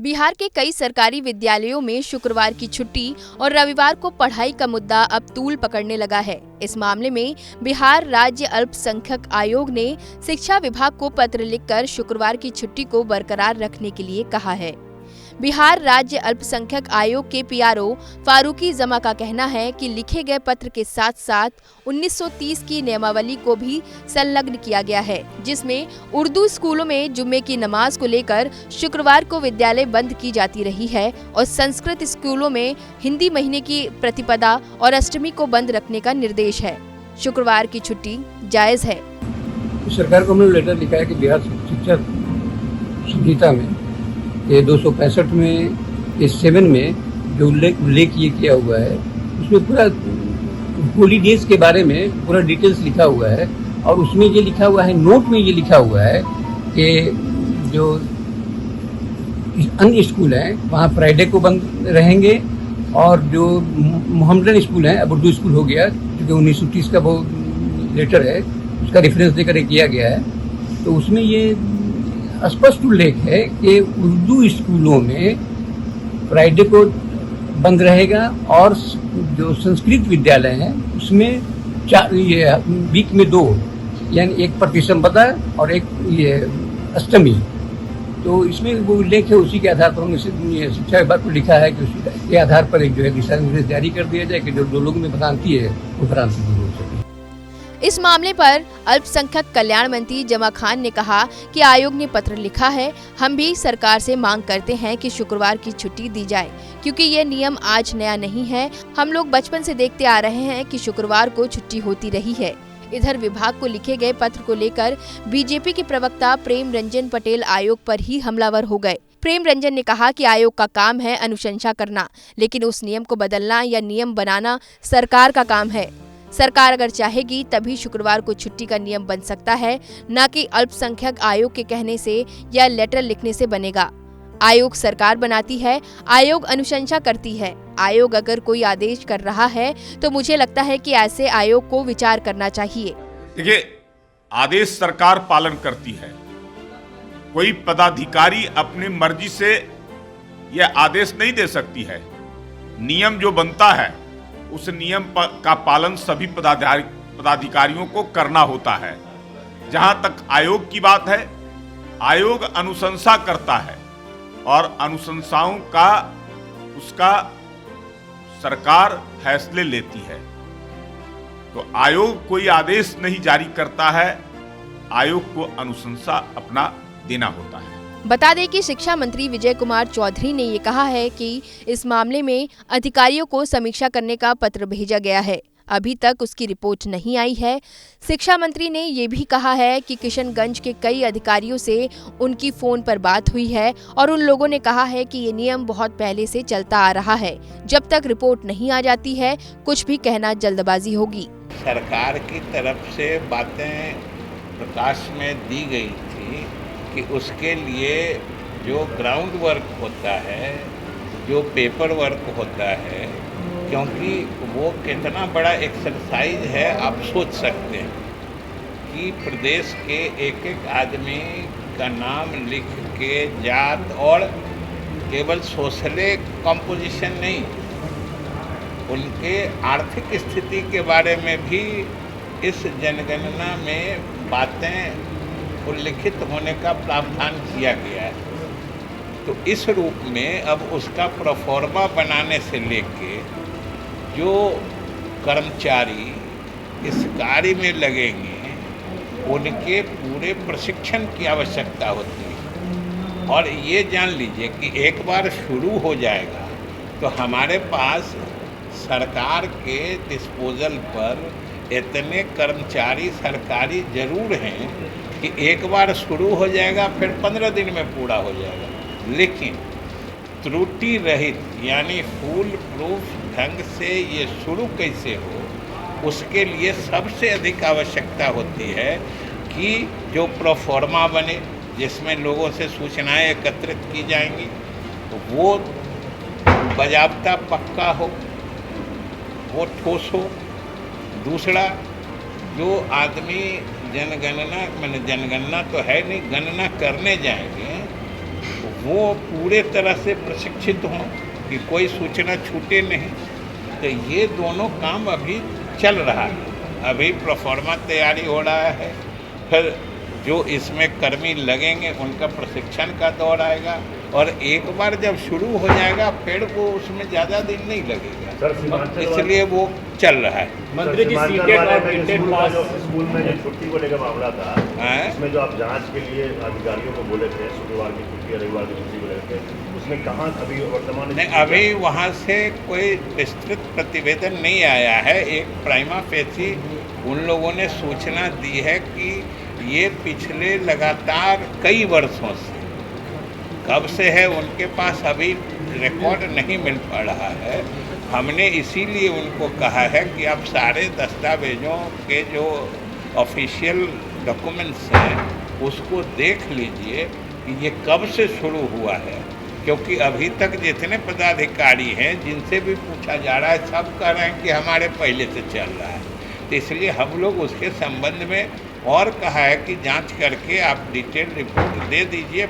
बिहार के कई सरकारी विद्यालयों में शुक्रवार की छुट्टी और रविवार को पढ़ाई का मुद्दा अब तूल पकड़ने लगा है। इस मामले में बिहार राज्य अल्पसंख्यक आयोग ने शिक्षा विभाग को पत्र लिखकर शुक्रवार की छुट्टी को बरकरार रखने के लिए कहा है। बिहार राज्य अल्पसंख्यक आयोग के पीआरओ फारूकी जमा का कहना है कि लिखे गए पत्र के साथ साथ 1930 की नियमावली को भी संलग्न किया गया है, जिसमें उर्दू स्कूलों में जुम्मे की नमाज को लेकर शुक्रवार को विद्यालय बंद की जाती रही है और संस्कृत स्कूलों में हिंदी महीने की प्रतिपदा और अष्टमी को बंद रखने का निर्देश है। शुक्रवार की छुट्टी जायज है। सरकार को हमने लेटर लिखा है कि बिहार शिक्षा संहिता में ये 265 में ये 7 में जो उल्लेख ये किया हुआ है, उसमें पूरा हॉलीडेज के बारे में पूरा डिटेल्स लिखा हुआ है और उसमें ये लिखा हुआ है, नोट में ये लिखा हुआ है कि जो अन्य स्कूल हैं वहाँ फ्राइडे को बंद रहेंगे और जो मोहम्मदन स्कूल हैं, अब उर्दू स्कूल हो गया क्योंकि 1930 का वो लेटर है, उसका रेफरेंस देकर किया गया है, तो उसमें ये स्पष्ट उल्लेख है कि उर्दू स्कूलों में फ्राइडे को बंद रहेगा और जो संस्कृत विद्यालय हैं उसमें ये वीक में 2 यानी एक प्रतिसंपदा और एक ये अष्टमी, तो इसमें वो उल्लेख है। उसी के आधार पर हमने शिक्षा विभाग को लिखा है कि उसी के आधार पर एक जो है दिशा निर्देश जारी कर दिया जाए कि जो लोगों में भ्रांति है वो भ्रांति दूर हो सके। इस मामले पर अल्पसंख्यक कल्याण मंत्री जमा खान ने कहा कि आयोग ने पत्र लिखा है, हम भी सरकार से मांग करते हैं कि शुक्रवार की छुट्टी दी जाए, क्योंकि ये नियम आज नया नहीं है। हम लोग बचपन से देखते आ रहे हैं कि शुक्रवार को छुट्टी होती रही है। इधर विभाग को लिखे गए पत्र को लेकर बीजेपी के प्रवक्ता प्रेम रंजन पटेल आयोग पर ही हमलावर हो गए। प्रेम रंजन ने कहा कि आयोग का काम है अनुशंसा करना, लेकिन उस नियम को बदलना या नियम बनाना सरकार का काम है। सरकार अगर चाहेगी तभी शुक्रवार को छुट्टी का नियम बन सकता है, न कि अल्पसंख्यक आयोग के कहने से या लेटर लिखने से बनेगा। आयोग सरकार बनाती है, आयोग अनुशंसा करती है। आयोग अगर कोई आदेश कर रहा है तो मुझे लगता है कि ऐसे आयोग को विचार करना चाहिए। देखिए, आदेश सरकार पालन करती है। कोई पदाधिकारी अपनी मर्जी से यह आदेश नहीं दे सकती है। नियम जो बनता है उस नियम का पालन सभी पदाधिकारियों को करना होता है। जहां तक आयोग की बात है, आयोग अनुशंसा करता है और अनुशंसाओं का उसका सरकार फैसले लेती है। तो आयोग कोई आदेश नहीं जारी करता है, आयोग को अनुशंसा अपना देना होता है। बता दें कि शिक्षा मंत्री विजय कुमार चौधरी ने ये कहा है कि इस मामले में अधिकारियों को समीक्षा करने का पत्र भेजा गया है। अभी तक उसकी रिपोर्ट नहीं आई है। शिक्षा मंत्री ने ये भी कहा है कि किशनगंज के कई अधिकारियों से उनकी फोन पर बात हुई है और उन लोगों ने कहा है कि ये नियम बहुत पहले से चलता आ रहा है। जब तक रिपोर्ट नहीं आ जाती है, कुछ भी कहना जल्दबाजी होगी। सरकार की तरफ से बातें प्रकाश में दी गई थी कि उसके लिए जो ग्राउंड वर्क होता है, जो पेपर वर्क होता है, क्योंकि वो कितना बड़ा एक्सरसाइज है आप सोच सकते हैं कि प्रदेश के एक एक आदमी का नाम लिख के जात और केवल सोशल कंपोजिशन नहीं, उनके आर्थिक स्थिति के बारे में भी इस जनगणना में बातें उल्लिखित होने का प्रावधान किया गया है। तो इस रूप में अब उसका प्रोफॉर्मा बनाने से लेके जो कर्मचारी इस कार्य में लगेंगे उनके पूरे प्रशिक्षण की आवश्यकता होती है। और ये जान लीजिए कि एक बार शुरू हो जाएगा तो हमारे पास सरकार के डिस्पोजल पर इतने कर्मचारी सरकारी जरूर हैं कि एक बार शुरू हो जाएगा फिर 15 दिन में पूरा हो जाएगा, लेकिन त्रुटि रहित यानी फुल प्रूफ ढंग से ये शुरू कैसे हो, उसके लिए सबसे अधिक आवश्यकता होती है कि जो प्रोफॉर्मा बने, जिसमें लोगों से सूचनाएं एकत्रित की जाएंगी, तो वो बाज़ाब्ता पक्का हो, वो ठोस हो। दूसरा, जो आदमी जनगणना तो है नहीं, गणना करने जाएंगे, वो पूरे तरह से प्रशिक्षित हों कि कोई सूचना छूटे नहीं। तो ये दोनों काम अभी चल रहा है, अभी प्रोफार्मा तैयारी हो रहा है। फिर जो इसमें कर्मी लगेंगे उनका प्रशिक्षण का दौर आएगा, और एक बार जब शुरू हो जाएगा फिर वो उसमें ज़्यादा दिन नहीं लगेगा, इसलिए वो चल रहा है। मंत्री जी, सीटेट और इंटेट पास स्कूल में जो छुट्टी को लेकर मामला था, उसमें जो आप जांच के लिए अधिकारियों को बोले थे शुक्रवार की छुट्टी, रविवार की छुट्टी को लेकर, उसमें कहाँ अभी वर्तमान नहीं, अभी वहाँ से कोई विस्तृत प्रतिवेदन नहीं आया है। एक प्राइमा फेसी उन लोगों ने सूचना दी है कि ये पिछले लगातार कई वर्षों से कब से है उनके पास अभी रिकॉर्ड नहीं मिल पा रहा है। हमने इसीलिए उनको कहा है कि आप सारे दस्तावेजों के जो ऑफिशियल डॉक्यूमेंट्स हैं उसको देख लीजिए कि ये कब से शुरू हुआ है, क्योंकि अभी तक जितने पदाधिकारी हैं जिनसे भी पूछा जा रहा है सब कह रहे हैं कि हमारे पहले से चल रहा है। तो इसलिए हम लोग उसके संबंध में और कहा है कि जांच करके आप डिटेल रिपोर्ट दे दीजिए।